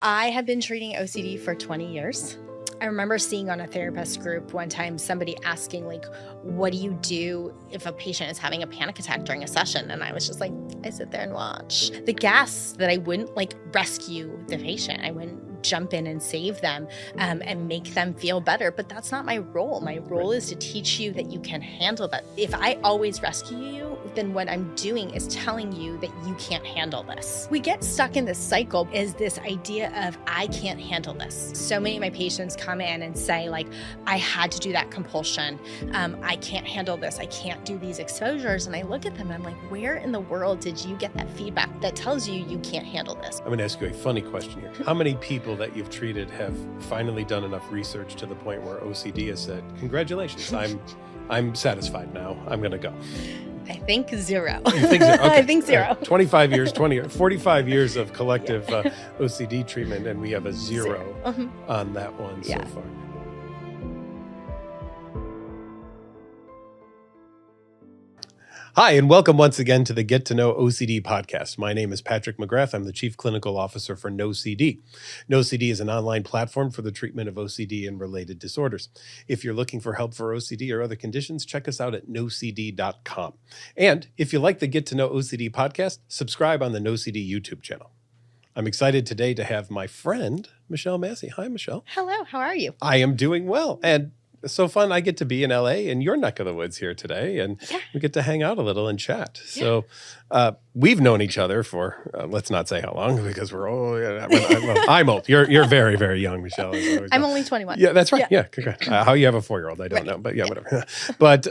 I have been treating OCD for 20 years. I remember seeing on a therapist group one time somebody asking, like, what do you do if a patient is having a panic attack during a session? And I was just like, I sit there and watch. The gas that I wouldn't like rescue the patient. I wouldn't jump in and save them and make them feel better. But that's not my role. My role is to teach you that you can handle that. If I always rescue you, then what I'm doing is telling you that you can't handle this. We get stuck in this cycle is this idea of I can't handle this. So many of my patients come in and say, like, I had to do that compulsion. I can't handle this. I can't do these exposures. And I look at them and I'm like, where in the world did you get that feedback that tells you you can't handle this? I'm going to ask you a funny question here. How many people that you've treated have finally done enough research to the point where OCD has said, congratulations, I'm satisfied now. I'm going to go. I think zero. You think zero? Okay. I think zero. 25 years, 45 years of collective OCD treatment, and we have a zero on that one so far. Hi, and welcome once again to the Get to Know OCD podcast. My name is Patrick McGrath. I'm the Chief Clinical Officer for Know OCD. Know OCD is an online platform for the treatment of OCD and related disorders. If you're looking for help for OCD or other conditions, check us out at knowcd.com. And if you like the Get to Know OCD podcast, subscribe on the Know OCD YouTube channel. I'm excited today to have my friend, Michelle Massi. Hi, Michelle. Hello, how are you? I am doing well. And it's so fun. I get to be in LA in your neck of the woods here today, and we get to hang out a little and chat. So we've known each other for, let's not say how long, because we're old. I'm old. You're very, very young, Michelle. I'm only 21. Yeah, that's right. Yeah. How you have a 4-year-old, I don't know, but yeah, whatever. But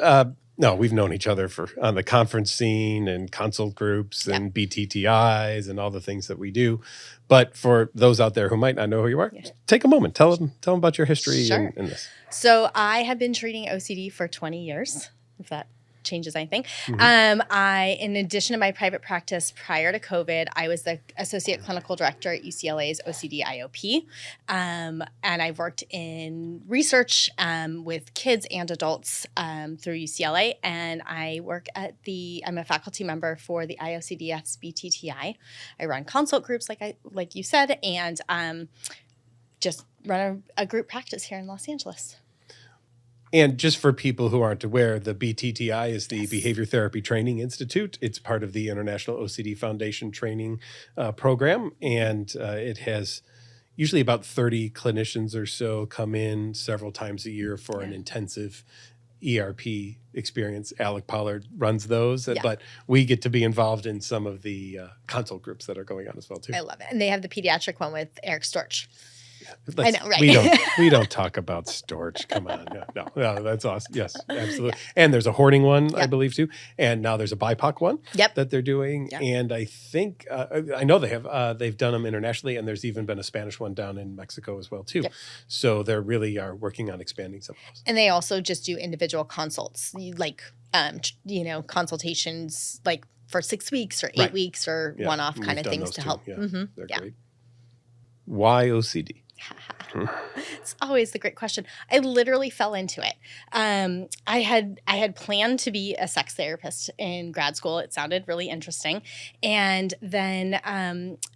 no, we've known each other on the conference scene and consult groups and BTTIs and all the things that we do. But for those out there who might not know who you are, take a moment. Tell them about your history in this. So I have been treating OCD for 20 years, if that changes anything. In addition to my private practice prior to COVID, I was the associate clinical director at UCLA's OCD IOP. And I worked in research with kids and adults through UCLA. And I work I'm a faculty member for the IOCDF's BTTI. I run consult groups, like you said, and just run a group practice here in Los Angeles. And just for people who aren't aware, the BTTI is the Behavior Therapy Training Institute. It's part of the International OCD Foundation training program, and it has usually about 30 clinicians or so come in several times a year for an intensive ERP experience. Alec Pollard runs those, but we get to be involved in some of the consult groups that are going on as well, too. I love it. And they have the pediatric one with Eric Storch. I know, right? We don't talk about Storch. Come on, no, that's awesome. Yes, absolutely. And there's a hoarding one, I believe, too. And now there's a BIPOC one that they're doing. And I think I know they've done them internationally, and there's even been a Spanish one down in Mexico as well, too. So they really are working on expanding some of those. And they also just do individual consults, like consultations, like for 6 weeks or 8 weeks or one-off kind of things to help. They're great. Why OCD? It's always the great question. I literally fell into it. I had planned to be a sex therapist in grad school. It sounded really interesting. And then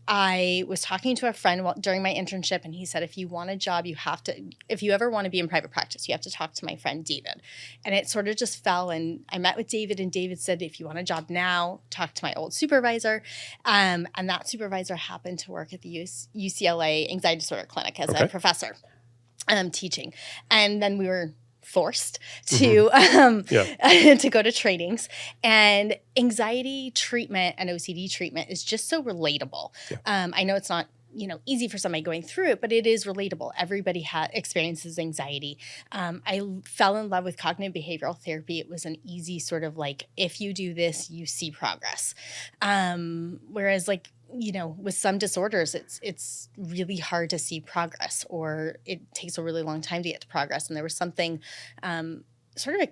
I was talking to a friend during my internship, and he said, if you want a job, if you ever want to be in private practice, you have to talk to my friend David. And it sort of just fell, and I met with David, and David said, if you want a job now, talk to my old supervisor. And that supervisor happened to work at the UCLA Anxiety Disorder Clinic as a professor teaching. And then we were forced to to go to trainings. And anxiety treatment and OCD treatment is just so relatable. I know it's not easy for somebody going through it, but it is relatable. Everybody experiences anxiety. I fell in love with cognitive behavioral therapy. It was an easy sort of like, if you do this, you see progress. Whereas with some disorders, it's really hard to see progress, or it takes a really long time to get to progress. And there was something sort of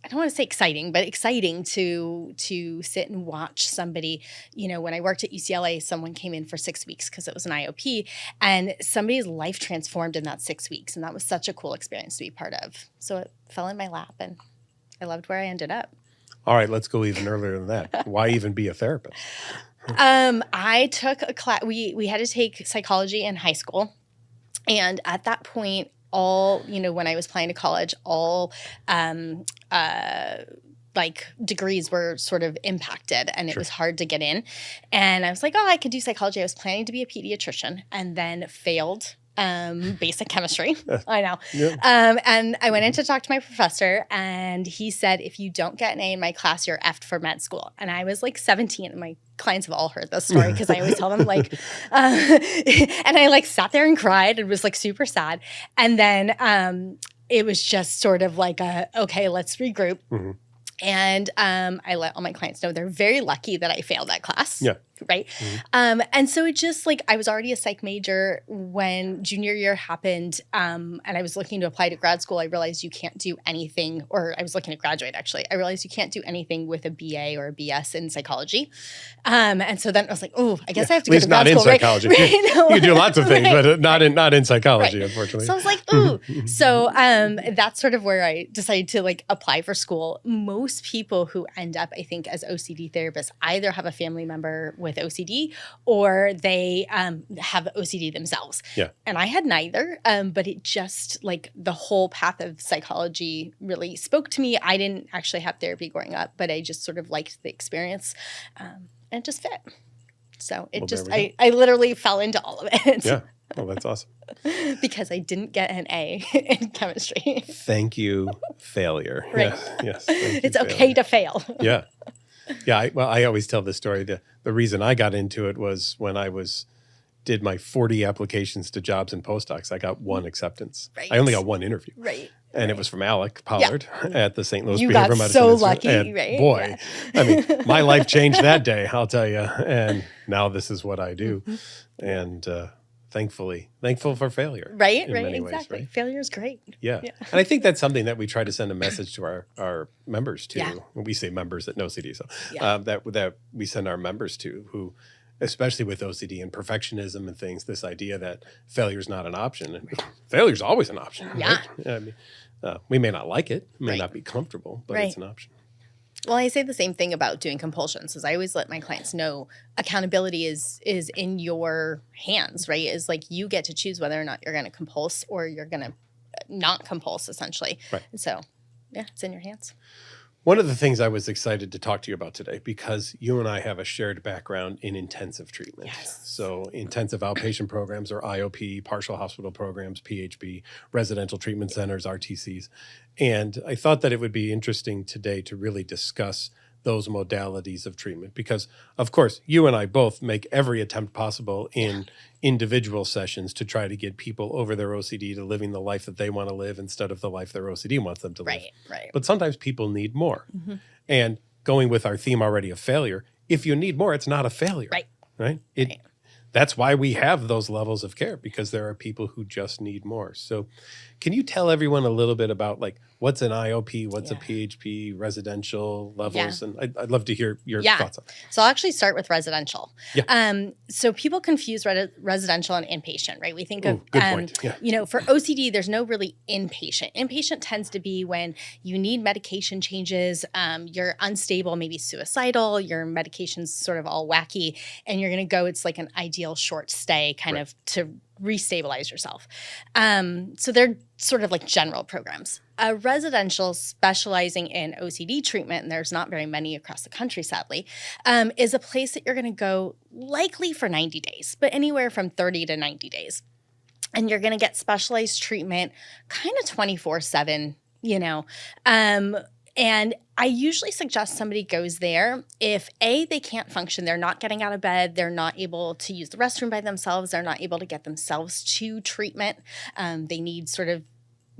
I don't want to say exciting, but exciting to sit and watch somebody. When I worked at UCLA, someone came in for 6 weeks because it was an IOP, and somebody's life transformed in that 6 weeks. And that was such a cool experience to be part of. So it fell in my lap, and I loved where I ended up. All right, let's go even earlier than that. Why even be a therapist? I took a class. We had to take psychology in high school, and at that point, when I was applying to college, all um, uh, like degrees were sort of impacted, and it Sure. was hard to get in. And I was like, oh, I could do psychology. I was planning to be a pediatrician, and then failed basic chemistry. I know. Yeah. And I went in to talk to my professor, and he said, if you don't get an A in my class, you're effed for med school. And I was like 17, and my clients have all heard this story because I always tell them and I like sat there and cried and was like super sad. And then it was just sort of like okay, let's regroup. Mm-hmm. And I let all my clients know they're very lucky that I failed that class. Yeah. Right. Mm-hmm. And so it just like I was already a psych major when junior year happened, and I was looking to apply to grad school. I realized you can't do anything, or I was looking to graduate actually. I realized you can't do anything with a BA or a BS in psychology. And so then I was like, oh, I guess I have to go to grad school. At least not in psychology. Right? You can do lots of things, but not in psychology, Right. unfortunately. So I was like, ooh. So that's sort of where I decided to like apply for school. Most people who end up, I think, as OCD therapists either have a family member with OCD or they have OCD themselves. Yeah. And I had neither, but it just like the whole path of psychology really spoke to me. I didn't actually have therapy growing up, but I just sort of liked the experience and it just fit. So I literally fell into all of it. Yeah. Well, that's awesome. Because I didn't get an A in chemistry. Thank you, failure. Right. Yes. It's okay to fail. Yeah. Yeah. I always tell this story. The reason I got into it was when I did my 40 applications to jobs and postdocs. I got one acceptance. Right. I only got one interview. Right. And it was from Alec Pollard at the St. Louis You Behavioral got Medicine so Institute. lucky, And right? boy, Yeah. I mean, my life changed that day, I'll tell you. And now this is what I do. And thankful for failure. Right, in right, many ways, exactly. right? Failure is great. Yeah. And I think that's something that we try to send a message to our members to. Yeah. We say members at Know OCD, so Yeah. that we send our members to who, especially with OCD and perfectionism and things, this idea that failure is not an option. And failure is always an option. Yeah. Right? I mean, we may not like it, may Right. not be comfortable, but Right. it's an option. Well, I say the same thing about doing compulsions, is I always let my clients know accountability is in your hands, right? Is like you get to choose whether or not you're going to compulse or you're going to not compulse, essentially. Right. And so, yeah, it's in your hands. One of the things I was excited to talk to you about today, because you and I have a shared background in intensive treatment. Yes. So intensive outpatient programs or IOP, partial hospital programs, PHP, residential treatment centers, RTCs. And I thought that it would be interesting today to really discuss those modalities of treatment because, of course, you and I both make every attempt possible in individual sessions to try to get people over their OCD to living the life that they want to live instead of the life their OCD wants them to live. Right. But sometimes people need more. Mm-hmm. And going with our theme already of failure, if you need more, it's not a failure. Right. Right? Right. That's why we have those levels of care, because there are people who just need more. So can you tell everyone a little bit about like what's an IOP, what's a PHP, residential levels? Yeah. And I'd love to hear your thoughts on that. So I'll actually start with residential. Yeah. So people confuse residential and inpatient, right? We think of, good point. Yeah. For OCD, there's no really inpatient. Inpatient tends to be when you need medication changes, you're unstable, maybe suicidal, your medication's sort of all wacky, and you're going to go, it's like an ideal short stay kind of to restabilize yourself. So they're sort of like general programs. A residential specializing in OCD treatment, and there's not very many across the country, sadly, is a place that you're going to go likely for 90 days, but anywhere from 30 to 90 days. And you're going to get specialized treatment kind of 24/7, and I usually suggest somebody goes there if they can't function, they're not getting out of bed, they're not able to use the restroom by themselves, they're not able to get themselves to treatment. They need sort of,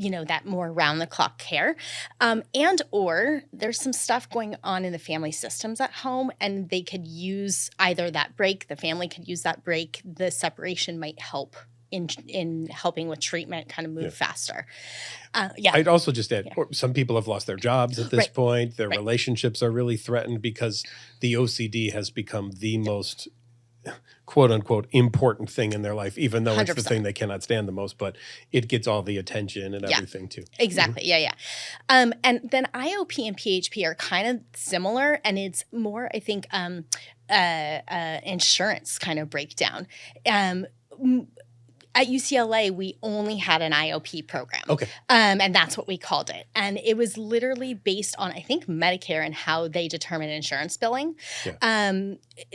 that more round the clock care. And or there's some stuff going on in the family systems at home and they could use either that break, the family could use that break, the separation might help in helping with treatment kind of move faster. I'd also just add, some people have lost their jobs at this point. Their Right. relationships are really threatened because the OCD has become the most quote unquote important thing in their life, even though it's the 100%. thing they cannot stand the most, but it gets all the attention and everything too. Exactly. Yeah. And then IOP and PHP are kind of similar, and it's more, I think, insurance kind of breakdown. At UCLA, we only had an IOP program. Okay. And that's what we called it. And it was literally based on, I think, Medicare and how they determine insurance billing. Yeah.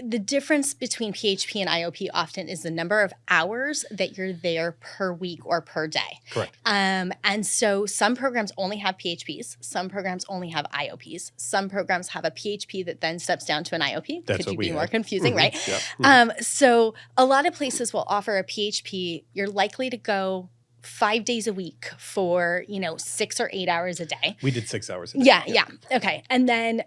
The difference between PHP and IOP often is the number of hours that you're there per week or per day. Correct. And so some programs only have PHPs. Some programs only have IOPs. Some programs have a PHP that then steps down to an IOP. That's Could you what we be more had. confusing, right? Yeah. Mhm. So a lot of places will offer a PHP. You're likely to go 5 days a week for, 6 or 8 hours a day. We did 6 hours a day. Yeah. Okay. And then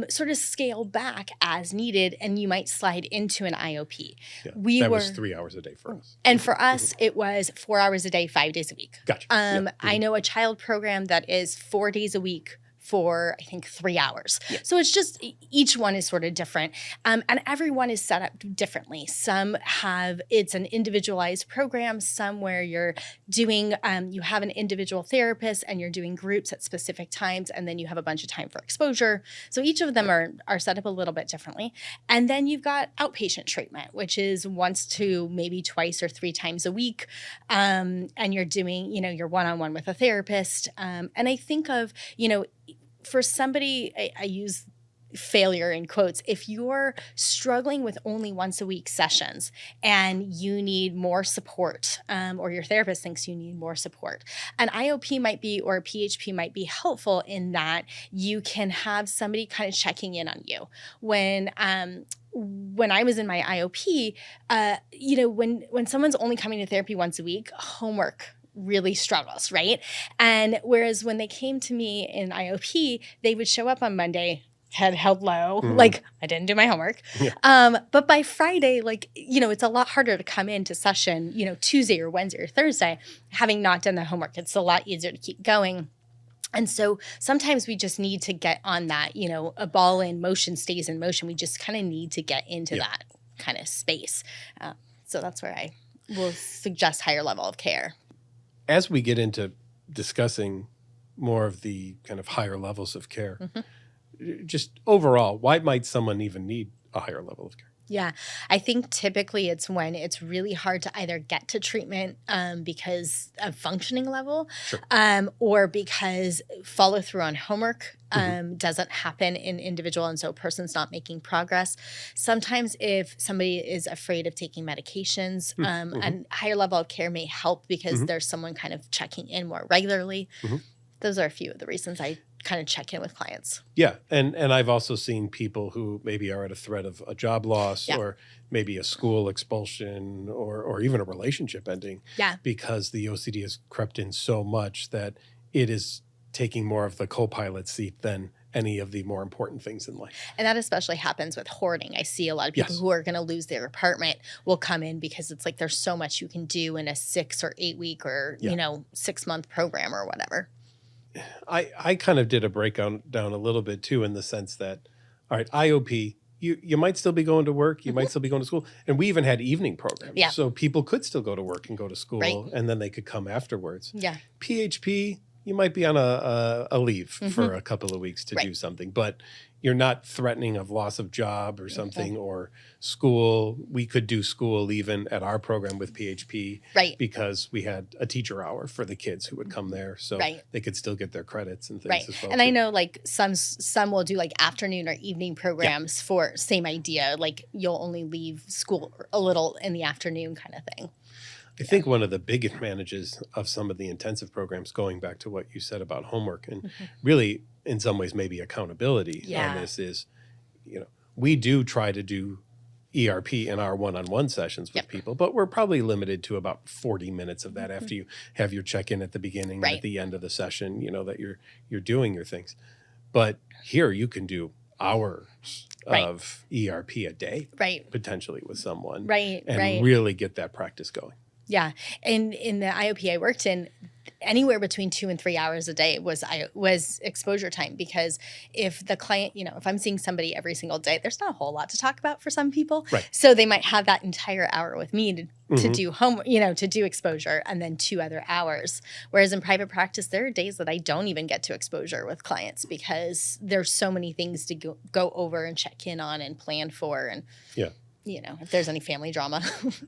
sort of scale back as needed, and you might slide into an IOP. Yeah. That was 3 hours a day for us. And for us, it was 4 hours a day, 5 days a week. Gotcha. Yeah. I know a child program that is 4 days a week for, I think, 3 hours. Yeah. So it's just, each one is sort of different. And everyone is set up differently. Some have, it's an individualized program, some where you're doing, you have an individual therapist and you're doing groups at specific times, and then you have a bunch of time for exposure. So each of them are set up a little bit differently. And then you've got outpatient treatment, which is once to maybe twice or 3 times a week. And you're doing, your one-on-one with a therapist. And I think of, for somebody, I use failure in quotes, if you're struggling with only once a week sessions and you need more support, or your therapist thinks you need more support, an IOP might be, or a PHP might be helpful in that you can have somebody kind of checking in on you. When I was in my IOP, when someone's only coming to therapy once a week, homework really struggles, right? And whereas when they came to me in IOP, they would show up on Monday, head held low, like I didn't do my homework. Yeah. But by Friday, it's a lot harder to come into session, Tuesday or Wednesday or Thursday, having not done the homework. It's a lot easier to keep going. And so sometimes we just need to get on that, a ball in motion stays in motion. We just kind of need to get into that kind of space. So that's where I will suggest higher level of care. As we get into discussing more of the kind of higher levels of care, just overall, why might someone even need a higher level of care? Yeah, I think typically it's when it's really hard to either get to treatment because of functioning level, Sure. Or because follow through on homework doesn't happen in individual, and so a person's not making progress. Sometimes if somebody is afraid of taking medications, a higher level of care may help because there's someone kind of checking in more regularly. Those are a few of the reasons I kind of check in with clients. Yeah. And I've also seen people who maybe are at a threat of a job loss or maybe a school expulsion or even a relationship ending because the OCD has crept in so much that it is taking more of the co-pilot seat than any of the more important things in life. And that especially happens with hoarding. I see a lot of people who are going to lose their apartment will come in because it's like there's so much you can do in a 6 or 8 week or 6 month program or whatever. I kind of did a breakdown down a little bit too, in the sense that, all right, IOP, you might still be going to work, you might still be going to school, and we even had evening programs, so people could still go to work and go to school, and then they could come afterwards. PHP, you might be on a leave for a couple of weeks to do something, but you're not threatening of loss of job or something, or school. We could do school even at our program with PHP because we had a teacher hour for the kids who would come there, so they could still get their credits and things as well. And I know some will do afternoon or evening programs for same idea, you'll only leave school a little in the afternoon kind of thing. I think one of the big advantages of some of the intensive programs, going back to what you said about homework and really in some ways maybe accountability on this, is, we do try to do ERP in our one-on-one sessions with people, but we're probably limited to about 40 minutes of that after you have your check-in at the beginning and at the end of the session, that you're doing your things. But here you can do hours of ERP a day potentially with someone and really get that practice going. Yeah. And in the IOP I worked in, anywhere between 2 and 3 hours a day was exposure time, because if the client, if I'm seeing somebody every single day, there's not a whole lot to talk about for some people. Right. So they might have that entire hour with me to Mhm. do homework, to do exposure, and then 2 other hours. Whereas in private practice, there are days that I don't even get to exposure with clients because there's so many things to go over and check in on and plan for. And, Yeah. if there's any family drama.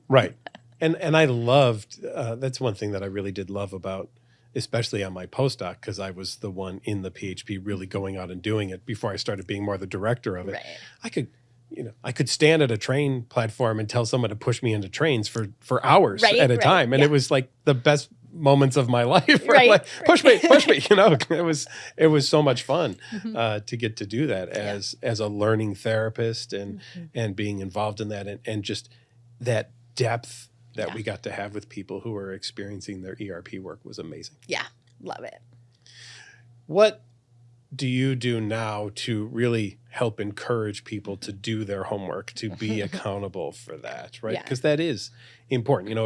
Right. And I loved, that's one thing that I really did love about, especially on my postdoc, because I was the one in the PHP really going out and doing it before I started being more the director of it. Right. I could stand at a train platform and tell someone to push me into trains for hours Right, at a right, time. And yeah. it was like the best moments of my life. Where Right, like, push me. right. It was so much fun Mhm. to get to do that as a learning therapist and being involved in that and just that depth that Yeah. we got to have with people who are experiencing their ERP work was amazing. Yeah, love it. What do you do now to really help encourage people to do their homework, to be accountable for that, right? Yeah. Because that is important.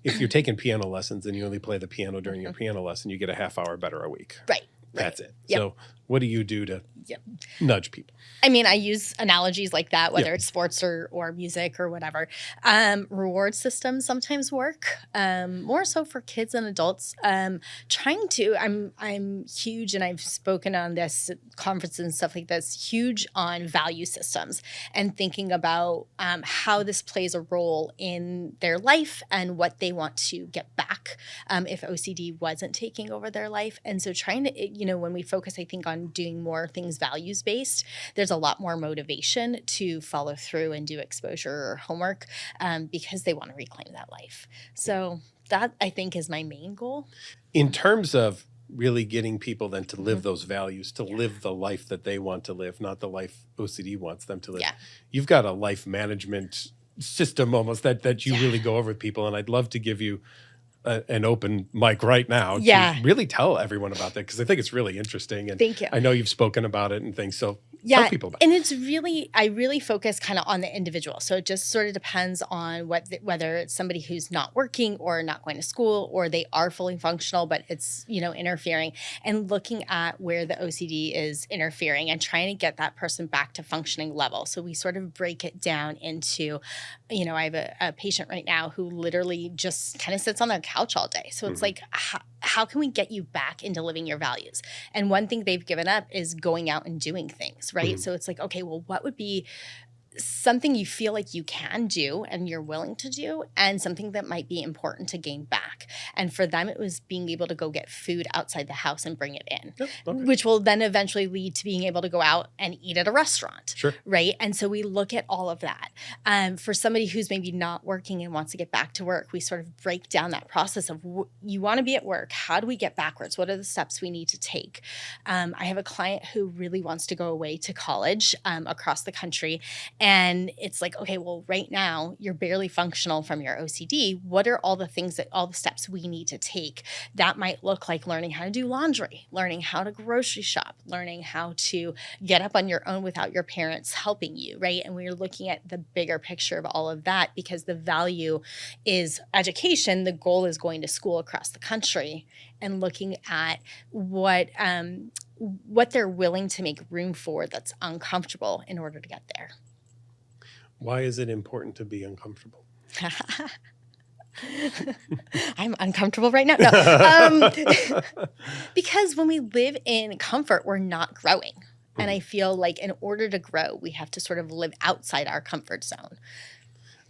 If you're taking piano lessons and you only play the piano during your piano lesson, you get a half hour better a week. Right. That's it. Yep. So what do you do to Yep. nudge people? I mean, I use analogies like that, whether Yep. it's sports or music or whatever. Reward systems sometimes work, more so for kids and adults. I'm huge, and I've spoken on this at conferences and stuff like this, huge on value systems and thinking about how this plays a role in their life and what they want to get back if OCD wasn't taking over their life. And so trying to, when we focus, I think, on doing more things values-based, there's a lot more motivation to follow through and do exposure or homework because they want to reclaim that life. So that, I think, is my main goal. In terms of really getting people then to live those values, to live the life that they want to live, not the life OCD wants them to live. Yeah. You've got a life management system almost that you really go over with people. And I'd love to give you an open mic right now to really tell everyone about that, because I think it's really interesting. And Thank you. I know you've spoken about it and things. So tell people about it. And it's really, I really focus kind of on the individual. So it just sort of depends on whether it's somebody who's not working or not going to school, or they are fully functional, but it's, interfering, and looking at where the OCD is interfering and trying to get that person back to functioning level. So we sort of break it down into, I have a patient right now who literally just kind of sits on their couch all day. So it's like, how can we get you back into living your values? And one thing they've given up is going out and doing things, right? So it's like, okay, well, what would be something you feel like you can do and you're willing to do, and something that might be important to gain back? And for them, it was being able to go get food outside the house and bring it in, which will then eventually lead to being able to go out and eat at a restaurant, right? And so we look at all of that. For somebody who's maybe not working and wants to get back to work, we sort of break down that process of you want to be at work. How do we get backwards? What are the steps we need to take? I have a client who really wants to go away to college across the country. And it's like, okay, well, right now you're barely functional from your OCD. What are all the steps we need to take? That might look like learning how to do laundry, learning how to grocery shop, learning how to get up on your own without your parents helping you, right? And we're looking at the bigger picture of all of that, because the value is education. The goal is going to school across the country and looking at what they're willing to make room for that's uncomfortable in order to get there. Why is it important to be uncomfortable? I'm uncomfortable right now. No. Because when we live in comfort, we're not growing. And I feel like in order to grow, we have to sort of live outside our comfort zone.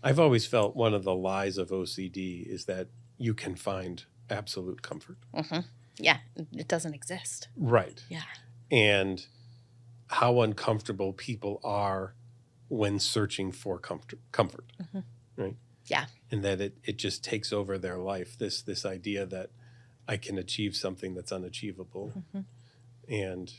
I've always felt one of the lies of OCD is that you can find absolute comfort. Yeah, it doesn't exist. Right. Yeah. And how uncomfortable people are when searching for comfort, right? Yeah. And that it just takes over their life, this idea that I can achieve something that's unachievable. And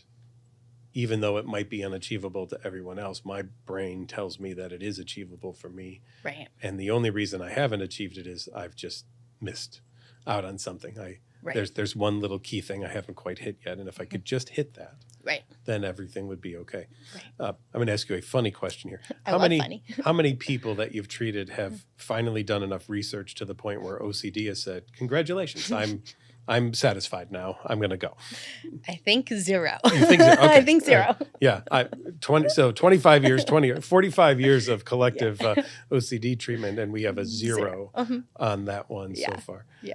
even though it might be unachievable to everyone else, my brain tells me that it is achievable for me. Right. And the only reason I haven't achieved it is I've just missed out on something. There's one little key thing I haven't quite hit yet. And if I could just hit that, then everything would be okay. I'm going to ask you a funny question here. How many people that you've treated have finally done enough research to the point where OCD has said, congratulations, I'm satisfied now. I'm going to go. I think 0. You think so? Okay. I think 0. Yeah. 25 years, 45 years of collective OCD treatment, and we have a 0 on that one so far. Yeah.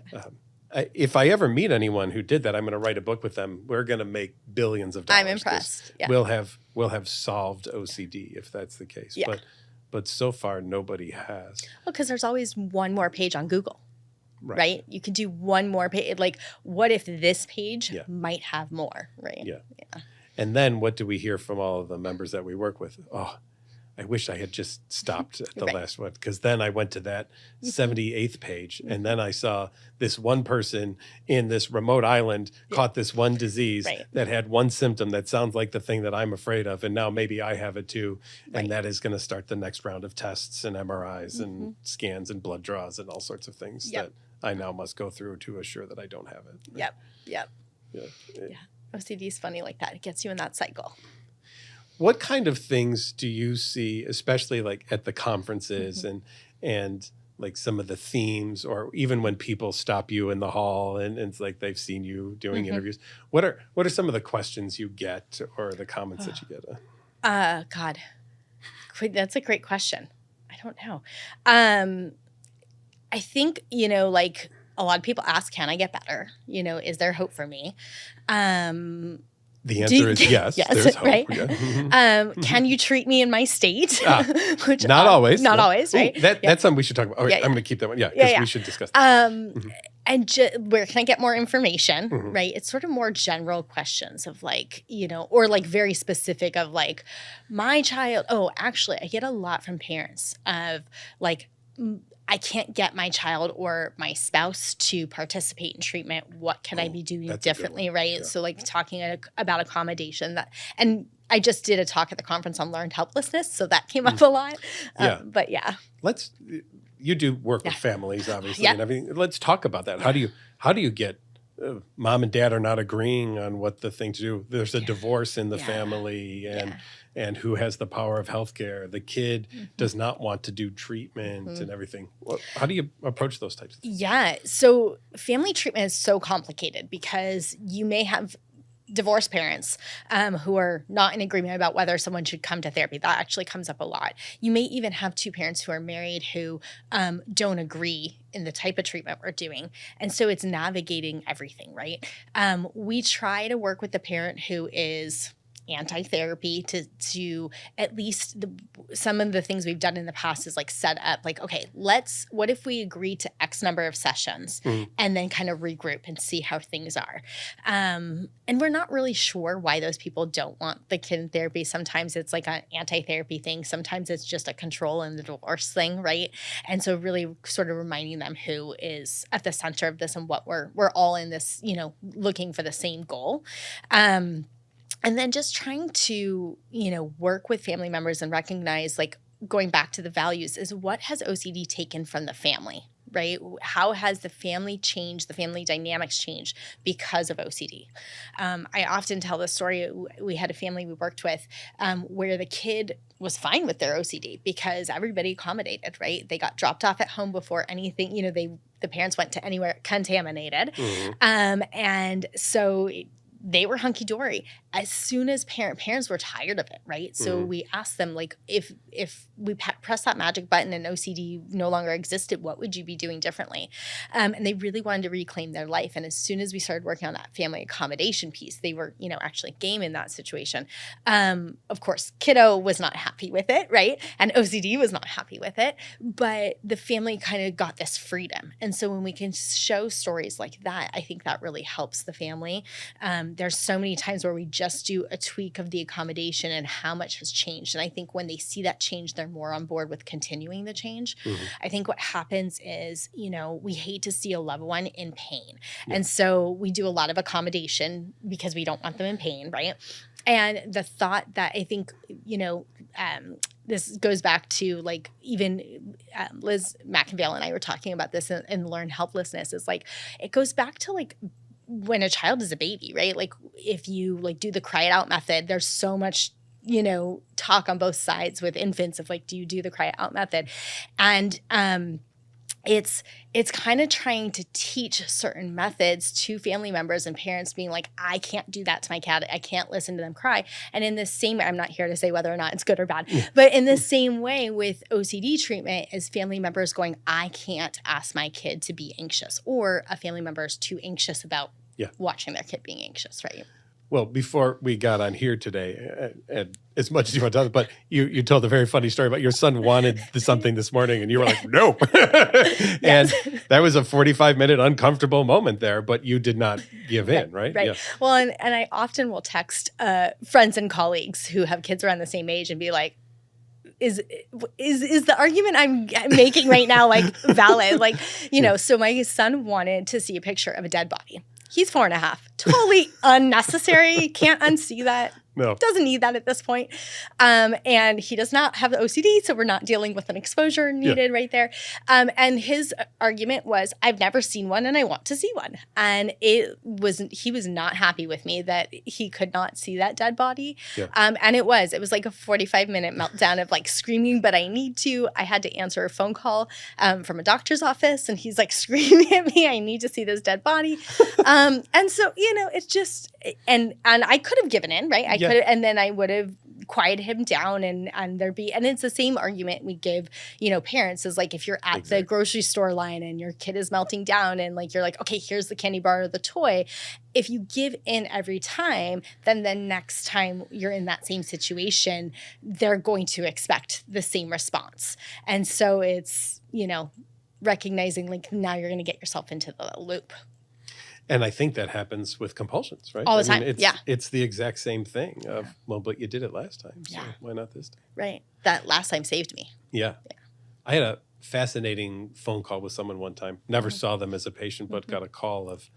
If I ever meet anyone who did that, I'm going to write a book with them. We're going to make billions of dollars. I'm impressed. Yeah. We'll have solved OCD if that's the case. Yeah. But so far nobody has. Well, because there's always one more page on Google. Right? You could do one more page. Like, what if this page might have more, right? Yeah. And then what do we hear from all of the members that we work with? Oh, I wish I had just stopped at the last one, because then I went to that 78th page and then I saw this one person in this remote island caught this one disease that had one symptom that sounds like the thing that I'm afraid of. And now maybe I have it too. And that is going to start the next round of tests and MRIs and scans and blood draws and all sorts of things that I now must go through to assure that I don't have it. Yep. Yeah. OCD is funny like that. It gets you in that cycle. What kind of things do you see, especially like at the conferences and like some of the themes, or even when people stop you in the hall and it's like they've seen you doing interviews? What are some of the questions you get or the comments that you get? God, that's a great question. I don't know. I think, like a lot of people ask, can I get better? Is there hope for me? The answer is yes. There's hope. Right? Can you treat me in my state? Which, not always. Not always, right? That's something we should talk about. All right, I'm going to keep that one. Yeah, because we should discuss that. And where can I get more information, right? It's sort of more general questions of like, or like very specific of like, my child. Oh, actually, I get a lot from parents of like, I can't get my child or my spouse to participate in treatment. What can I be doing differently, right? Yeah. So like talking about accommodation and I just did a talk at the conference on learned helplessness. So that came up a lot. But yeah. You do work with families, obviously, and everything. Let's talk about that. How do you get mom and dad are not agreeing on what the thing to do? There's a divorce in the family and who has the power of healthcare. The kid does not want to do treatment and everything. How do you approach those types of things? Yeah. So family treatment is so complicated because you may have divorced parents who are not in agreement about whether someone should come to therapy. That actually comes up a lot. You may even have two parents who are married who don't agree in the type of treatment we're doing. And so it's navigating everything, right? We try to work with the parent who is anti-therapy to at least some of the things we've done in the past is like set up like, okay, what if we agree to X number of sessions and then kind of regroup and see how things are. And we're not really sure why those people don't want the kid in therapy. Sometimes it's like an anti-therapy thing. Sometimes it's just a control and the divorce thing, right? And so really sort of reminding them who is at the center of this and what we're all in this, looking for the same goal. And then just trying to, work with family members and recognize, like, going back to the values is what has OCD taken from the family, right? How has the family changed, the family dynamics changed because of OCD? I often tell the story. We had a family we worked with where the kid was fine with their OCD because everybody accommodated, right? They got dropped off at home before anything, the parents went to anywhere contaminated. And so they were hunky-dory. As soon as parents were tired of it, right? So we asked them, like, if we pressed that magic button and OCD no longer existed, what would you be doing differently? And they really wanted to reclaim their life. And as soon as we started working on that family accommodation piece, they were, actually game in that situation. Of course, kiddo was not happy with it, right? And OCD was not happy with it. But the family kind of got this freedom. And so when we can show stories like that, I think that really helps the family. There's so many times where we just do a tweak of the accommodation and how much has changed. And I think when they see that change, they're more on board with continuing the change. I think what happens is, we hate to see a loved one in pain. And so we do a lot of accommodation because we don't want them in pain, right? And the thought that I think, this goes back to like even Liz McInvale and I were talking about this in Learn Helplessness is like, it goes back to like, when a child is a baby, right? Like if you like do the cry it out method, there's so much, talk on both sides with infants of like, do you do the cry it out method? And it's kind of trying to teach certain methods to family members and parents, being like, I can't do that to my cat. I can't listen to them cry. And in the same, I'm not here to say whether or not it's good or bad, but in the same way with OCD treatment, is family members going, I can't ask my kid to be anxious, or a family member is too anxious about watching their kid being anxious, right? Well, before we got on here today, and as much as you want to tell, but you told a very funny story about your son wanted something this morning, and you were like, no. And that was a 45-minute uncomfortable moment there, but you did not give in, right? Right. Yeah. Well, and I often will text friends and colleagues who have kids around the same age and be like, is the argument I'm making right now like valid? Like, so my son wanted to see a picture of a dead body. He's 4.5. Totally unnecessary. Can't unsee that. No. Doesn't need that at this point. And he does not have the OCD, so we're not dealing with an exposure needed right there. And his argument was, I've never seen one and I want to see one. And he was not happy with me that he could not see that dead body. Yeah. And it was like a 45-minute meltdown of like screaming, but I need to. I had to answer a phone call from a doctor's office, and he's like screaming at me, I need to see this dead body. And so, it's just, and I could have given in, right? I could have, and then I would have quieted him down, and it's the same argument we give, parents, is like, if you're at the grocery store line and your kid is melting down and like, you're like, okay, here's the candy bar or the toy. If you give in every time, then the next time you're in that same situation, they're going to expect the same response. And so it's, recognizing like, now you're going to get yourself into the loop. And I think that happens with compulsions, right? All the time. It's the exact same thing of, well, but you did it last time, so why not this time? Right. That last time saved me. Yeah. I had a fascinating phone call with someone one time. Never saw them as a patient, but got a call of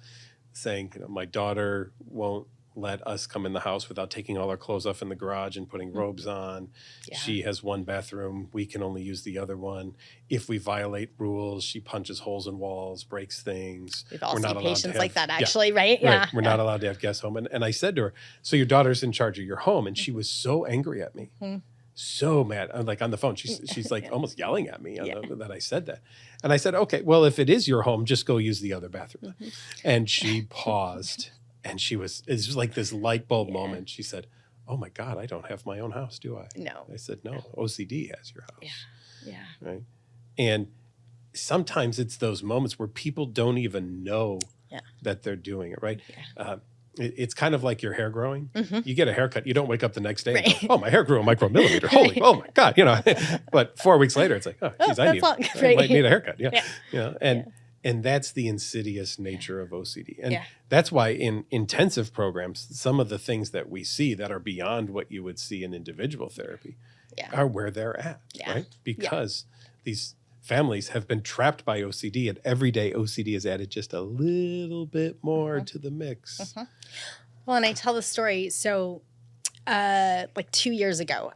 saying, my daughter won't let us come in the house without taking all our clothes off in the garage and putting robes on. Yeah. She has one bathroom. We can only use the other one. If we violate rules, she punches holes in walls, breaks things. We've all seen patients like that, actually, right? Yeah. Right. We're not allowed to have guests home. And I said to her, so your daughter's in charge of your home. And she was so angry at me. So mad. I'm like on the phone. She's like almost yelling at me that I said that. And I said, okay, well, if it is your home, just go use the other bathroom. And she paused. And it was like this light bulb moment. She said, oh my God, I don't have my own house, do I? No. I said, no, OCD has your house. Yeah. Right. And sometimes it's those moments where people don't even know that they're doing it, right? Yeah. It's kind of like your hair growing. You get a haircut, you don't wake up the next day and go, oh, my hair grew a micromillimeter. Holy, oh my God, But 4 weeks later, it's like, oh, geez, I might need a haircut. And that's the insidious nature of OCD. And that's why in intensive programs, some of the things that we see that are beyond what you would see in individual therapy are where they're at, right? Because these families have been trapped by OCD, and every day OCD has added just a little bit more to the mix. Well, and I tell the story. So like 2 years ago,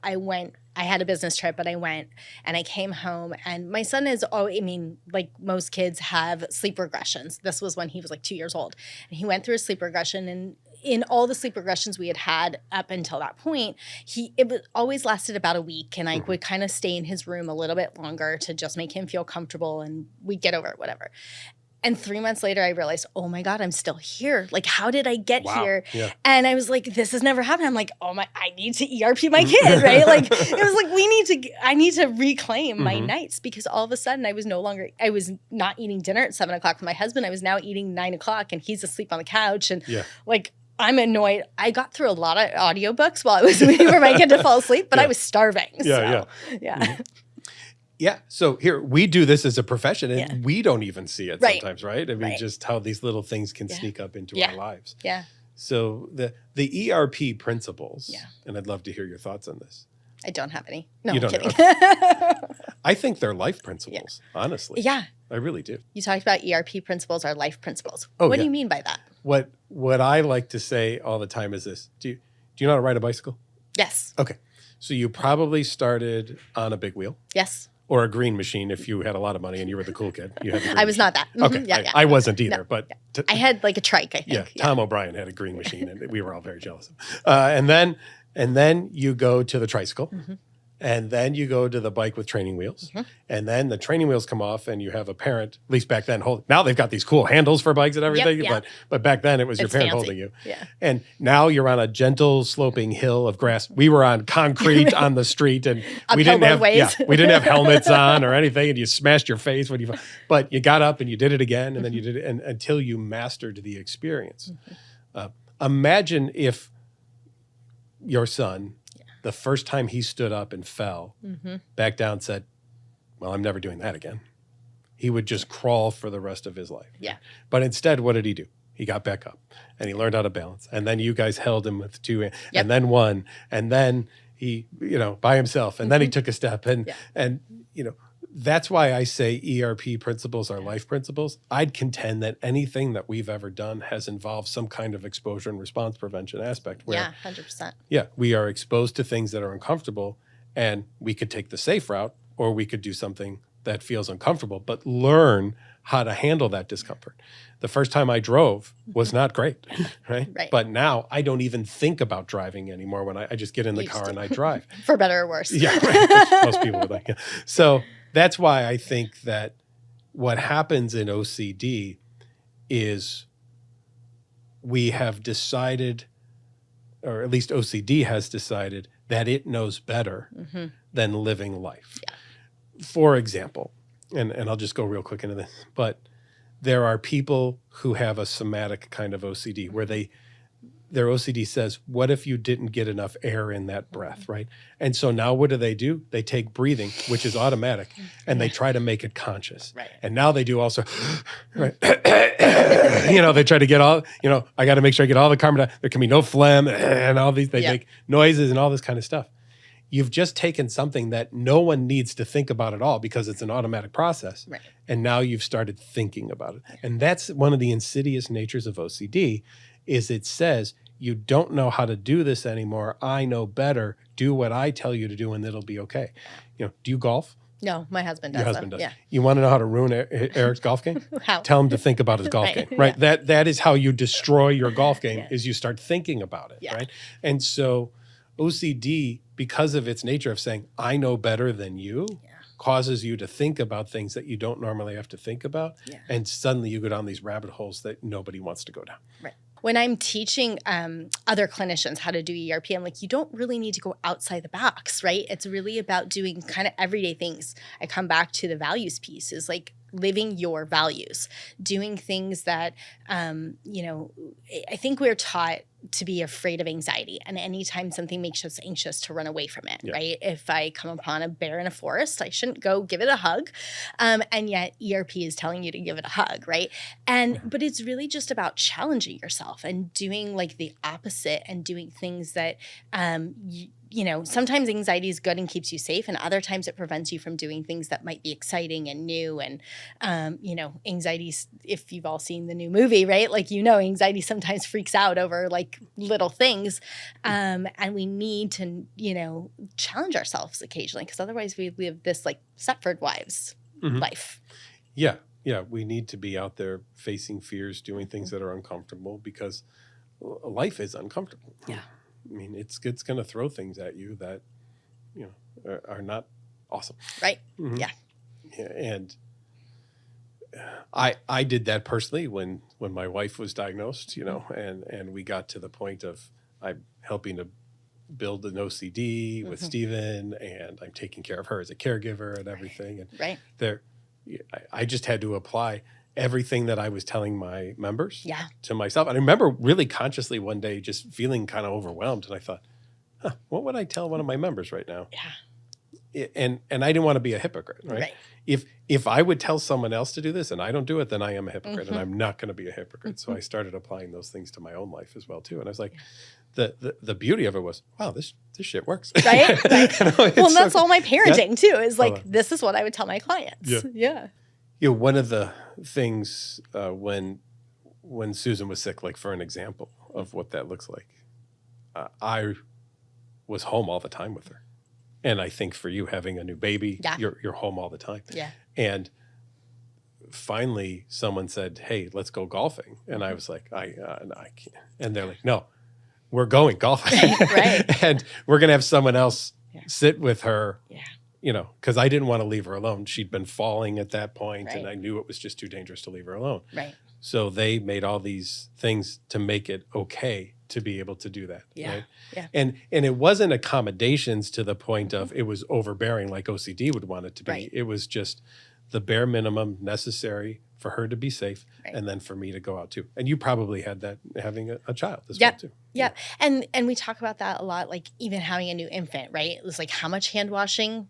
I had a business trip, but I went and I came home, and my son like most kids have sleep regressions. This was when he was like 2 years old, and he went through a sleep regression, and in all the sleep regressions we had up until that point, it always lasted about a week, and I would kind of stay in his room a little bit longer to just make him feel comfortable, and we'd get over it, whatever. And 3 months later, I realized, oh my God, I'm still here. Like, how did I get here? Yeah. And I was like, this has never happened. I'm like, I need to ERP my kid, right? Like, it was like, I need to reclaim my nights, because all of a sudden I was not eating dinner at 7 o'clock with my husband. I was now eating 9 o'clock, and he's asleep on the couch. And like, I'm annoyed. I got through a lot of audiobooks while I was waiting for my kid to fall asleep, but I was starving. Yeah. So here, we do this as a profession, and we don't even see it sometimes, right? I mean, just how these little things can sneak up into our lives. Yeah. So the ERP principles, and I'd love to hear your thoughts on this. I don't have any. No, I'm kidding. I think they're life principles, honestly. Yeah. I really do. You talked about ERP principles are life principles. What do you mean by that? What I like to say all the time is this. Do you know how to ride a bicycle? Yes. Okay. So you probably started on a big wheel. Yes. Or a green machine if you had a lot of money and you were the cool kid. You had I was not that. Okay. I wasn't either. But I had like a trike, I think. Tom O'Brien had a green machine, and we were all very jealous of him. And then you go to the tricycle. And then you go to the bike with training wheels. And then the training wheels come off and you have a parent, at least back then, now they've got these cool handles for bikes and everything. But back then it was your parent holding you. Yeah. And now you're on a gentle sloping hill of grass. We were on concrete on the street and we didn't have helmets on or anything. And you smashed your face but you got up and you did it again. And then you did it until you mastered the experience. Imagine if your son, the first time he stood up and fell, back down, said, well, I'm never doing that again. He would just crawl for the rest of his life. Yeah. But instead, what did he do? He got back up and he learned how to balance. And then you guys held him with two hands and then one. And then he, by himself. And then he took a step. And that's why I say ERP principles are life principles. I'd contend that anything that we've ever done has involved some kind of exposure and response prevention aspect. Where, 100%. Yeah, we are exposed to things that are uncomfortable, and we could take the safe route, or we could do something that feels uncomfortable, but learn how to handle that discomfort. The first time I drove was not great, right? But now I don't even think about driving anymore when I just get in the car and I drive. For better or worse. Yeah, right. Most people would like it. So that's why I think that what happens in OCD is we have decided, or at least OCD has decided, that it knows better than living life. Yeah. For example, and I'll just go real quick into this, but there are people who have a somatic kind of OCD where their OCD says, what if you didn't get enough air in that breath, right? And so now what do? They take breathing, which is automatic, and they try to make it conscious. Right. And now they do also, right? They try to get all, I got to make sure I get all the carbon dioxide. There can be no phlegm and all these, they make noises and all this kind of stuff. You've just taken something that no one needs to think about at all because it's an automatic process. Right. And now you've started thinking about it. And that's one of the insidious natures of OCD is it says, you don't know how to do this anymore. I know better. Do what I tell you to do and it'll be okay. Do you golf? No, my husband does. Your husband does. Yeah. You want to know how to ruin Eric's golf game? How? Tell him to think about his golf game, right? Yeah. That is how you destroy your golf game is you start thinking about it, right? And so OCD, because of its nature of saying, I know better than you, causes you to think about things that you don't normally have to think about. Yeah. And suddenly you go down these rabbit holes that nobody wants to go down. Right. When I'm teaching other clinicians how to do ERP, I'm like, you don't really need to go outside the box, right? It's really about doing kind of everyday things. I come back to the values piece is like living your values, doing things that, I think we're taught to be afraid of anxiety. And anytime something makes us anxious, to run away from it, right? If I come upon a bear in a forest, I shouldn't go give it a hug. And yet ERP is telling you to give it a hug, right? But it's really just about challenging yourself and doing like the opposite and doing things that, sometimes anxiety is good and keeps you safe, and other times it prevents you from doing things that might be exciting and new. And, anxiety, if you've all seen the new movie, right? Like, anxiety sometimes freaks out over like little things. And we need to, challenge ourselves occasionally, because otherwise we live this like Stepford Wives life. Yeah. Yeah. We need to be out there facing fears, doing things that are uncomfortable, because life is uncomfortable. Yeah. I mean, it's going to throw things at you that, are not awesome. Right. Mm-hmm. Yeah. And I did that personally when my wife was diagnosed, and we got to the point of I'm helping to build an OCD with Stephen, and I'm taking care of her as a caregiver and everything. And I just had to apply everything that I was telling my members to myself. And I remember really consciously one day just feeling kind of overwhelmed. And I thought, what would I tell one of my members right now? Yeah. And I didn't want to be a hypocrite, right? If I would tell someone else to do this and I don't do it, then I am a hypocrite, and I'm not going to be a hypocrite. So I started applying those things to my own life as well, too. And I was like, the beauty of it was, wow, this shit works. Right? Well, that's all my parenting, too, is like, this is what I would tell my clients. Yeah. One of the things when Susan was sick, like for an example of what that looks like, I was home all the time with her. And I think for you having a new baby, you're home all the time. Yeah. And finally someone said, hey, let's go golfing. And I was like, I can't. And they're like, no, we're going golfing. Right. And we're going to have someone else sit with her, Yeah. Because I didn't want to leave her alone. She'd been falling at that point, Right. and I knew it was just too dangerous to leave her alone. Right. So they made all these things to make it okay to be able to do that. Yeah. Right? Yeah. And it wasn't accommodations to the point of it was overbearing like OCD would want it to be. Right. It was just the bare minimum necessary for her to be safe, Right. and then for me to go out too. And you probably had that having a child as Yep. well too. Yep. And we talk about that a lot, like even having a new infant, right? It was like how much hand washing,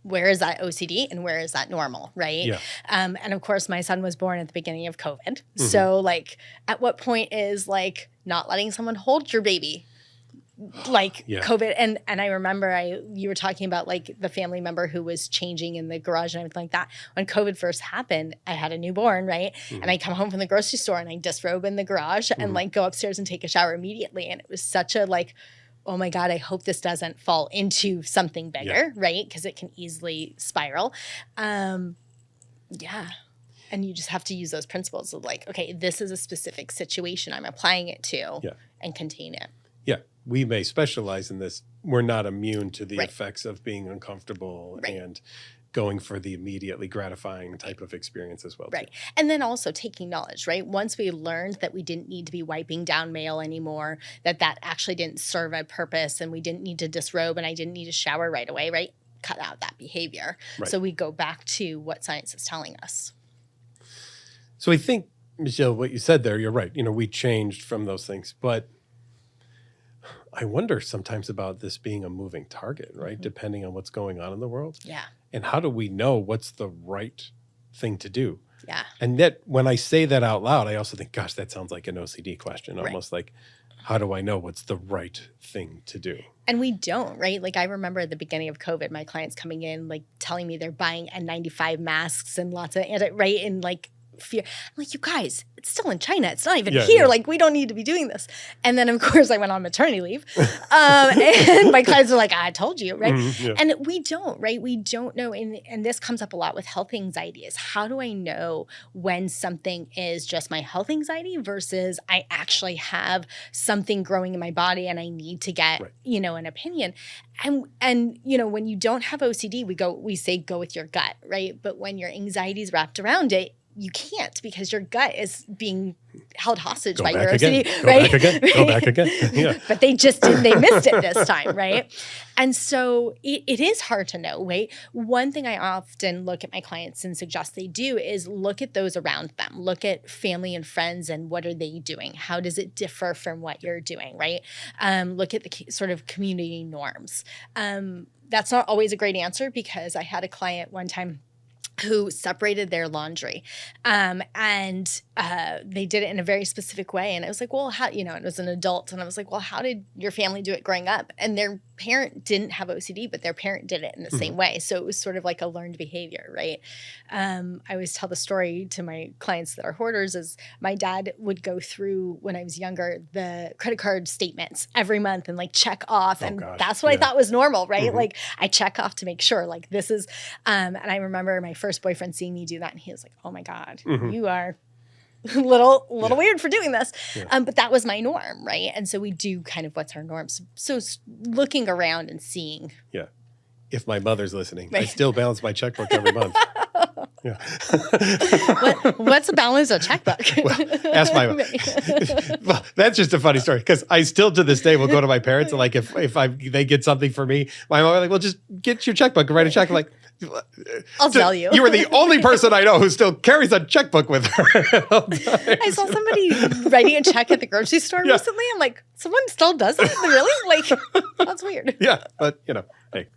where is that OCD and where is that normal, right? Yeah. And of course, my son was born at the beginning of COVID. So like at what point is like not letting someone hold your baby? Like COVID. And I remember you were talking about like the family member who was changing in the garage and everything like that. When COVID first happened, I had a newborn, right? And I come home from the grocery store and I disrobe in the garage and like go upstairs and take a shower immediately. And it was such a like, oh my God, I hope this doesn't fall into something bigger, right? Because it can easily spiral. And you just have to use those principles of like, okay, this is a specific situation I'm applying it to and contain it. Yeah. We may specialize in this. We're not immune to the effects of being uncomfortable and going for the immediately gratifying type of experience as well. Right. And then also taking knowledge, right? Once we learned that we didn't need to be wiping down mail anymore, that actually didn't serve a purpose and we didn't need to disrobe and I didn't need to shower right away, right? Cut out that behavior. Right. So we go back to what science is telling us. So I think, Michelle, what you said there, you're right. We changed from those things, but I wonder sometimes about this being a moving target, right? Depending on what's going on in the world. Yeah. And how do we know what's the right thing to do? Yeah. And that when I say that out loud, I also think, gosh, that sounds like an OCD question, almost like, how do I know what's the right thing to do? And we don't, right? Like I remember at the beginning of COVID, my clients coming in, like telling me they're buying N95 masks and lots of, right? And like fear. I'm like, you guys, it's still in China. It's not even here. Yeah. Like we don't need to be doing this. And then of course I went on maternity leave. And my clients were like, I told you, right? And we don't, right? We don't know. And this comes up a lot with health anxiety is how do I know when something is just my health anxiety versus I actually have something growing in my body and I need to get, an opinion. And when you don't have OCD, we say go with your gut, right? But when your anxiety is wrapped around it, you can't because your gut is being held hostage by your OCD, right? Go back again. Yeah. But they missed it this time, right? And so it is hard to know, right? One thing I often look at my clients and suggest they do is look at those around them. Look at family and friends and what are they doing? How does it differ from what you're doing, right? Look at the sort of community norms. That's not always a great answer because I had a client one time who separated their laundry. And they did it in a very specific way. And I was like, well, how, it was an adult. And I was like, well, how did your family do it growing up? And their parent didn't have OCD, but their parent did it in the same way. So it was sort of like a learned behavior, right? I always tell the story to my clients that are hoarders is my dad would go through when I was younger, the credit card statements every month and like check off. That's what I thought was normal, right? Like I check off to make sure like this is, and I remember my first boyfriend seeing me do that and he was like, oh my God, you are a little weird for doing this. But that was my norm, right? And so we do kind of what's our norms. So looking around and seeing. Yeah. If my mother's listening, I still balance my checkbook every month. Yeah. What's the balance of checkbook? Well, ask my mom. Well, that's just a funny story because I still to this day will go to my parents and like if they get something for me, my mom will like, well, just get your checkbook and write a check. I'm like, I'll tell you. You are the only person I know who still carries a checkbook with her. I saw somebody writing a check at the grocery store recently. I'm like, someone still does it? Really? Like, that's weird. Yeah, but hey.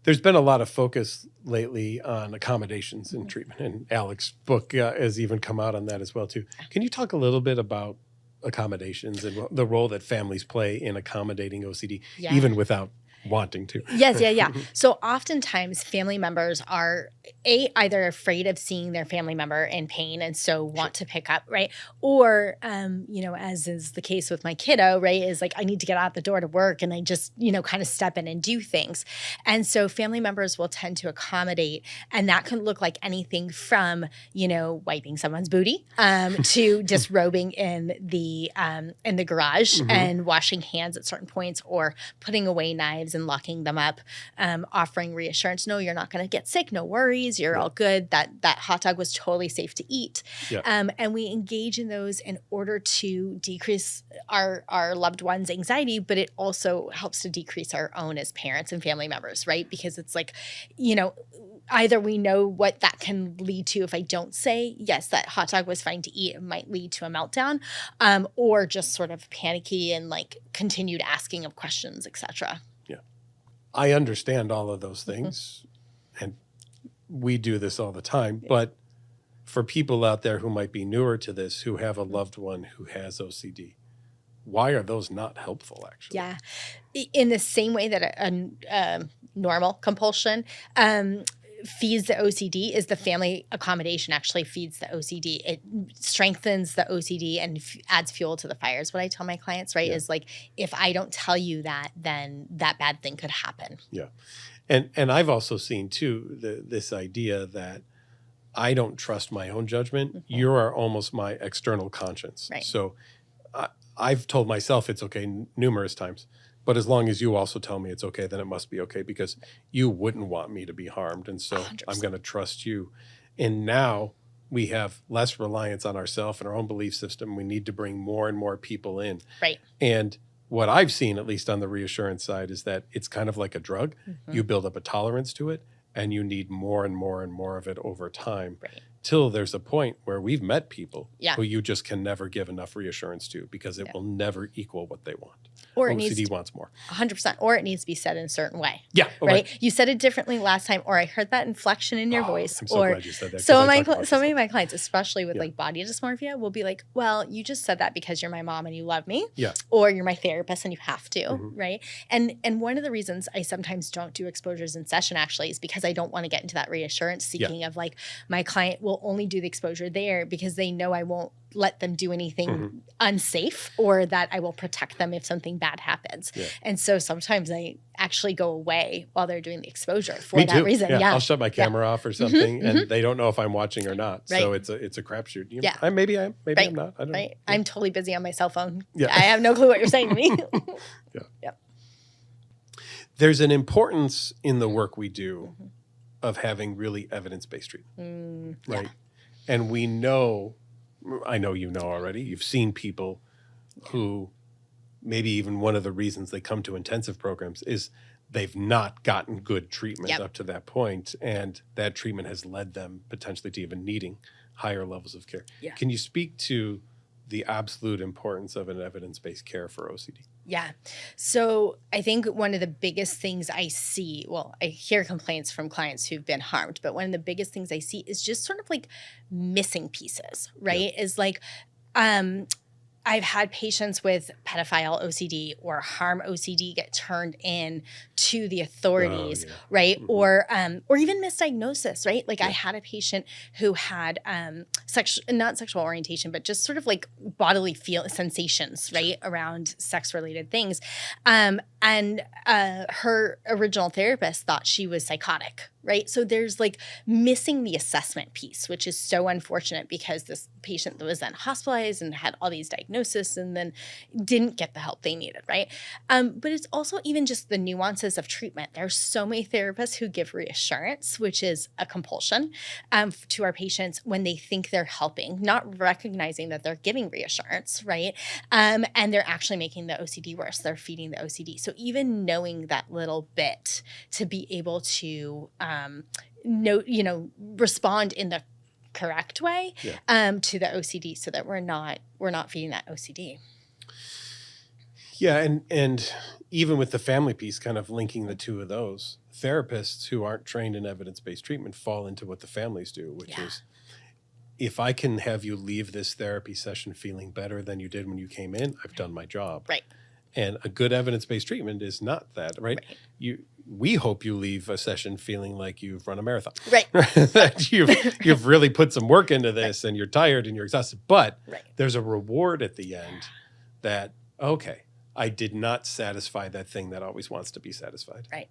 There's been a lot of focus lately on accommodations in treatment, and Alex's book has even come out on that as well too. Can you talk a little bit about accommodations and the role that families play in accommodating OCD, even without wanting to? Yes. So oftentimes family members are either afraid of seeing their family member in pain and so want to pick up, right? Or, as is the case with my kiddo, right, is like, I need to get out the door to work and I just, kind of step in and do things. And so family members will tend to accommodate, and that can look like anything from, wiping someone's booty to disrobing in the garage and washing hands at certain points or putting away knives families and locking them up, offering reassurance. No, you're not going to get sick. No worries. You're all good. That hot dog was totally safe to eat. Yeah. And we engage in those in order to decrease our loved ones' anxiety, but it also helps to decrease our own as parents and family members, right? Because it's like, either we know what that can lead to if I don't say, yes, that hot dog was fine to eat, it might lead to a meltdown, or just sort of panicky and like continued asking of questions, etc. Yeah. I understand all of those things, and we do this all the time, but for people out there who might be newer to this, who have a loved one who has OCD, why are those not helpful, actually? Yeah. In the same way that a normal compulsion feeds the OCD, is the family accommodation actually feeds the OCD. It strengthens the OCD and adds fuel to the fire is what I tell my clients, right? Is like, if I don't tell you that, then that bad thing could happen. Yeah. And I've also seen too, this idea that I don't trust my own judgment. You are almost my external conscience. Right. So I've told myself it's okay numerous times, but as long as you also tell me it's okay, then it must be okay, because you wouldn't want me to be harmed. And so 100%. I'm going to trust you. And now we have less reliance on ourselves and our own belief system. We need to bring more and more people in. Right. And what I've seen, at least on the reassurance side, is that it's kind of like a drug. You build up a tolerance to it, and you need more and more and more of it over time. Right. Till there's a point where we've met people Yeah. who you just can never give enough reassurance to, because it will never equal what they want. Or it OCD needs wants more. 100%, or it needs to be said in a certain way. Yeah. Right? You said it differently last time, or I heard that inflection in your voice. I'm so or glad you said that. so many of my clients, especially with like body dysmorphia, will be like, well, you just said that because you're my mom and you love me. Yeah. Or you're my therapist and you have to, right? And one of the reasons I sometimes don't do exposures in session actually is because I don't want to get into that reassurance seeking of like, my client will only do the exposure there because they know I won't let them do anything unsafe, or that I will protect them if something bad happens. Yeah. And so sometimes I actually go away while they're doing the exposure for Me that too. reason. Yeah. I'll shut my camera off or something, and they don't know if I'm watching or not. Right. So it's a crapshoot. Yeah. Maybe I am. Maybe I'm not. I don't know. Yeah. I'm totally busy on my cell phone. Yeah. I have no clue what you're saying to me. Yeah. There's an importance in the work we do of having really evidence-based treatment, right? And we know, I know you know already, you've seen people who maybe even one of the reasons they come to intensive programs is they've not gotten good treatment up to that point, and that treatment has led them potentially to even needing higher levels of care. Yeah. Can you speak to the absolute importance of an evidence-based care for OCD? Yeah. So I think one of the biggest things I see, well, I hear complaints from clients who've been harmed, but one of the biggest things I see is just sort of like missing pieces, right? Yeah. Is like, I've had patients with pedophile OCD or harm OCD get turned in to the authorities, right? Or even misdiagnosis, right? Like I had a patient who had not sexual orientation, but just sort of like bodily sensations, right? Around sex-related things. And her original therapist thought she was psychotic, right? So there's like missing the assessment piece, which is so unfortunate because this patient was then hospitalized and had all these diagnoses and then didn't get the help they needed, right? But it's also even just the nuances of treatment. There's so many therapists who give reassurance, which is a compulsion, to our patients when they think they're helping, not recognizing that they're giving reassurance, right? And they're actually making the OCD worse. They're feeding the OCD. So even knowing that little bit to be able to respond in the correct way to the OCD, so that we're not feeding that OCD. Yeah, and even with the family piece, kind of linking the two of those, therapists who aren't trained in evidence-based treatment fall into what the families do, which is, if I can have you leave this therapy session feeling better than you did when you came in, I've done my job. Right. And a good evidence-based treatment is not that, right? We hope you leave a session feeling like you've run a marathon. Right. That you've really put some work into this and you're tired and you're exhausted. But there's a reward at the end that, okay, I did not satisfy that thing that always wants to be satisfied. Right.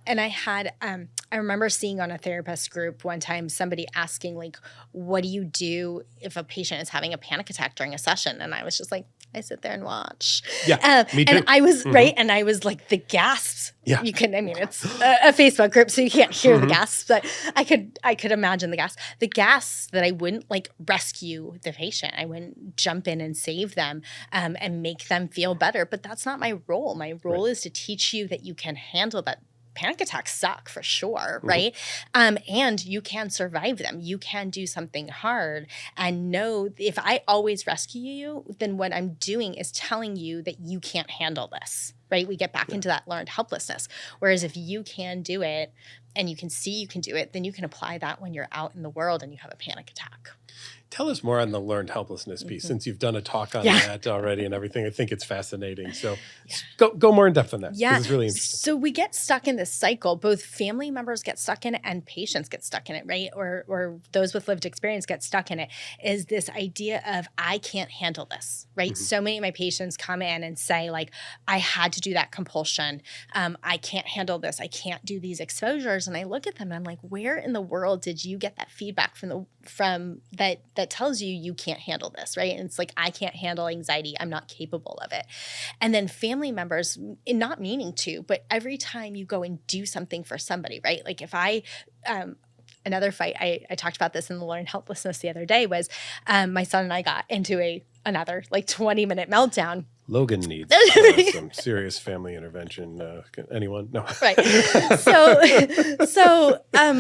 And I remember seeing on a therapist group one time somebody asking, like, what do you do if a patient is having a panic attack during a session? And I was just like, I sit there and watch. Yeah, me too. And I was right. And I was like, the gasps. Yeah. It's a Facebook group, so you can't hear the gasps, but I could imagine the gasps. The gasps that I wouldn't like rescue the patient. I wouldn't jump in and save them and make them feel better. But that's not my role. My role is to teach you that you can handle that. Panic attacks suck for sure, right? And you can survive them. You can do something hard and know if I always rescue you, then what I'm doing is telling you that you can't handle this, right? We get back into that learned helplessness. Whereas if you can do it and you can see you can do it, then you can apply that when you're out in the world and you have a panic attack. Tell us more on the learned helplessness piece, since you've done a talk on that already and everything. I think it's fascinating. So go more in depth on that. Yeah. It's really interesting. So we get stuck in this cycle. Both family members get stuck in it and patients get stuck in it, right? Or those with lived experience get stuck in it, is this idea of I can't handle this, right? So many of my patients come in and say, like, I had to do that compulsion. I can't handle this. I can't do these exposures. And I look at them and I'm like, where in the world did you get that feedback from that tells you can't handle this, right? And it's like, I can't handle anxiety. I'm not capable of it. And then family members, not meaning to, but every time you go and do something for somebody, right? Like if another fight, I talked about this in the learned helplessness the other day, was my son and I got into another like 20-minute meltdown. Logan needs some serious family intervention. Anyone? No. Right. So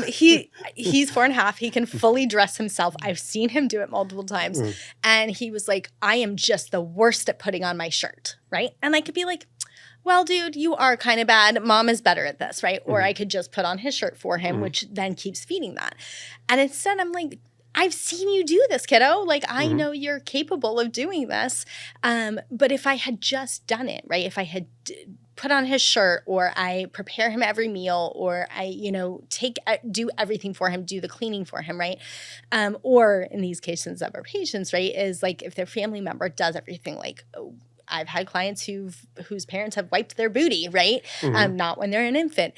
he's 4.5. He can fully dress himself. I've seen him do it multiple times. And he was like, I am just the worst at putting on my shirt. Right. And I could be like, well, dude, you are kind of bad. Mom is better at this. Right. Or I could just put on his shirt for him, which then keeps feeding that. And instead I'm like, I've seen you do this, kiddo. Like, I know you're capable of doing this. But if I had just done it, right? If I had put on his shirt, or I prepare him every meal, or I, do everything for him, do the cleaning for him, right? Or in these cases of our patients, right, is like if their family member does everything, like, I've had clients whose parents have wiped their booty, right? Not when they're an infant,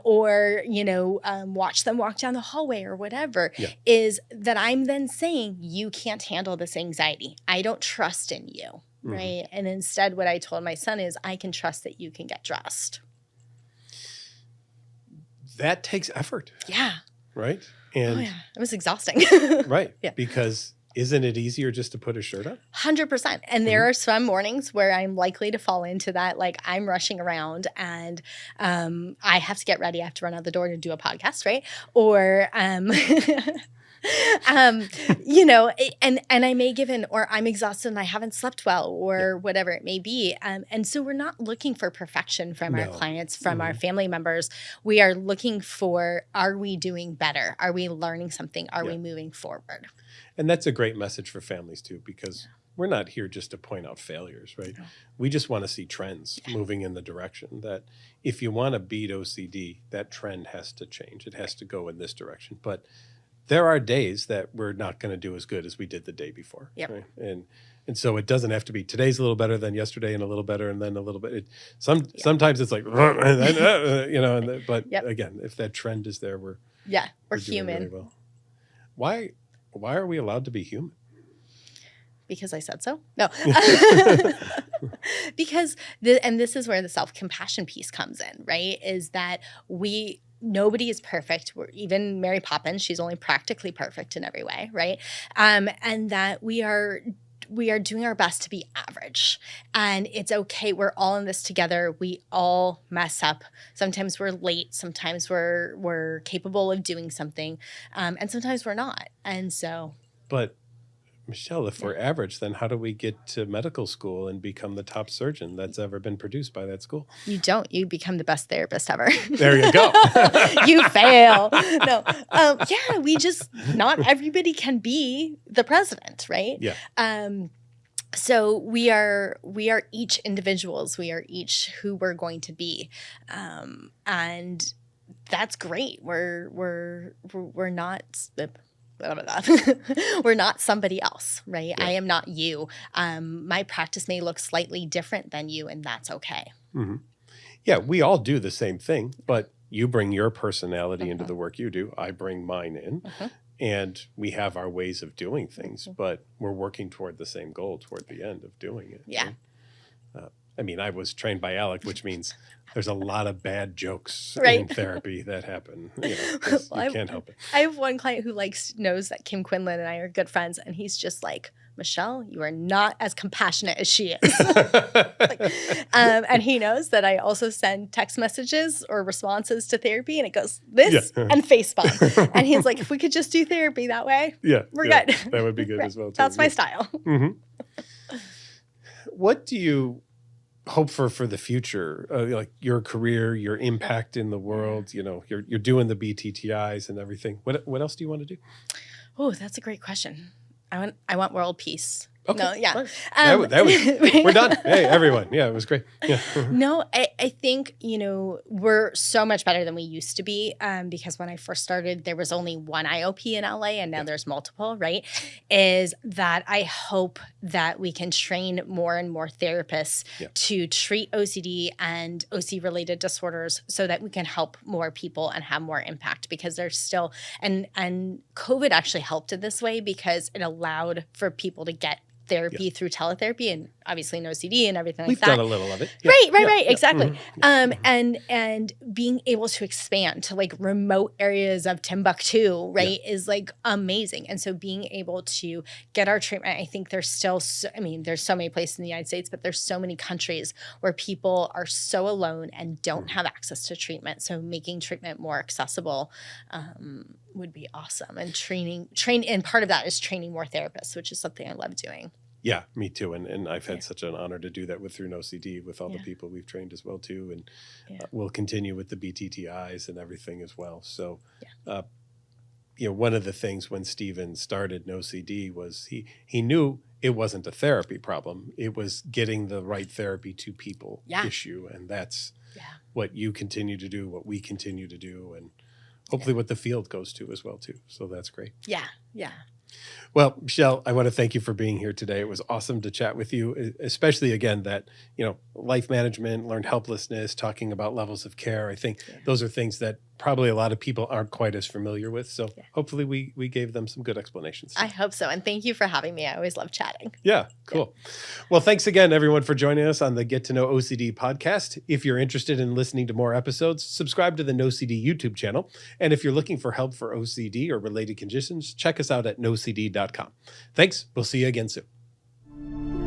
or watch them walk down the hallway or whatever. Is that I'm then saying you can't handle this anxiety. I don't trust in you, right? And instead, what I told my son is, I can trust that you can get dressed. That takes effort. Yeah. Right. And it was exhausting. Right. Yeah. Because isn't it easier just to put a shirt on? 100%. And there are some mornings where I'm likely to fall into that. Like I'm rushing around and I have to get ready. I have to run out the door to do a podcast, right? Or, and I may give in, or I'm exhausted and I haven't slept well, or whatever it may be. And so we're not looking for perfection from our clients, from our family members. We are looking for, are we doing better? Are we learning something? Are we moving forward? And that's a great message for families too, because we're not here just to point out failures, right? We just want to see trends moving in the direction that if you want to beat OCD, that trend has to change. It has to go in this direction. But there are days that we're not going to do as good as we did the day before. Right? And so it doesn't have to be today's a little better than yesterday and a little better and then a little bit. Sometimes it's like, but again, if that trend is there, we're human. Really well. Why are we allowed to be human? Because I said so? No. Because, and this is where the self-compassion piece comes in, right? Is that nobody is perfect. Even Mary Poppins, she's only practically perfect in every way, right? And that we are doing our best to be average. And it's okay. We're all in this together. We all mess up. Sometimes we're late. Sometimes we're capable of doing something. And sometimes we're not. And so. But Michelle, if we're average, then how do we get to medical school and become the top surgeon that's ever been produced by that school? You don't. You become the best therapist ever. There you go. You fail. No. Not everybody can be the president, right? Yeah. So we are each individuals. We are each who we're going to be. And that's great. We're not we're not somebody else, right? I am not you. My practice may look slightly different than you, and that's okay. Yeah, we all do the same thing, but you bring your personality into the work you do. I bring mine in. And we have our ways of doing things, but we're working toward the same goal toward the end of doing it. Yeah. Right? I mean, I was trained by Alec, which means there's a lot of bad jokes Right. in therapy that happen. You know, 'cause you can't help it. I have one client who knows that Kim Quinlan and I are good friends, and he's just like, Michelle, you are not as compassionate as she is. And he knows that I also send text messages or responses to therapy, and it goes this and facepalm. And he's like, if we could just do therapy that way, we're good. That would be good as well, too. That's my style. What do you hope for the future? Like your career, your impact in the world, you know, you're doing the BTTIs and everything. What else do you want to do? Oh, that's a great question. I want world peace. Okay. No, yeah. We're done. Hey, everyone. Yeah, it was great. Yeah. No, I think, you know, we're so much better than we used to be, because when I first started, there was only one IOP in LA, and now there's multiple, right? Is that I hope that we can train more and more therapists to treat OCD and OC-related disorders so that we can help more people and have more impact, because there's still, and COVID actually helped in this way because it allowed for people to get therapy through teletherapy, and obviously no OCD and everything We've like that. done a little of it. Right. Exactly. And being able to expand to like remote areas of Timbuktu, right, is like amazing. And so being able to get our treatment, I think there's still, there's so many places in the United States, but there's so many countries where people are so alone and don't have access to treatment. So making treatment more accessible would be awesome. And and part of that is training more therapists, which is something I love doing. Yeah, me too. And I've had such an honor to do that through Know OCD with all the people we've trained as well too. And we'll continue with the BTTIs and everything as well. So, you know, one of the things when Steven started Know OCD was he knew it wasn't a therapy problem. It was getting the right therapy to people issue. And that's what you continue to do, what we continue to do, and hopefully what the field goes to as well too. So that's great. Yeah. Well, Michelle, I want to thank you for being here today. It was awesome to chat with you, especially again that, you know, life management, learned helplessness, talking about levels of care. I think those are things that probably a lot of people aren't quite as familiar with. So hopefully we gave them some good explanations. I hope so. And thank you for having me. I always love chatting. Yeah, cool. Well, thanks again, everyone, for joining us on the Get to Know OCD podcast. If you're interested in listening to more episodes, subscribe to the Know OCD YouTube channel. And if you're looking for help for OCD or related conditions, check us out at knowcd.com. Thanks. We'll see you again soon.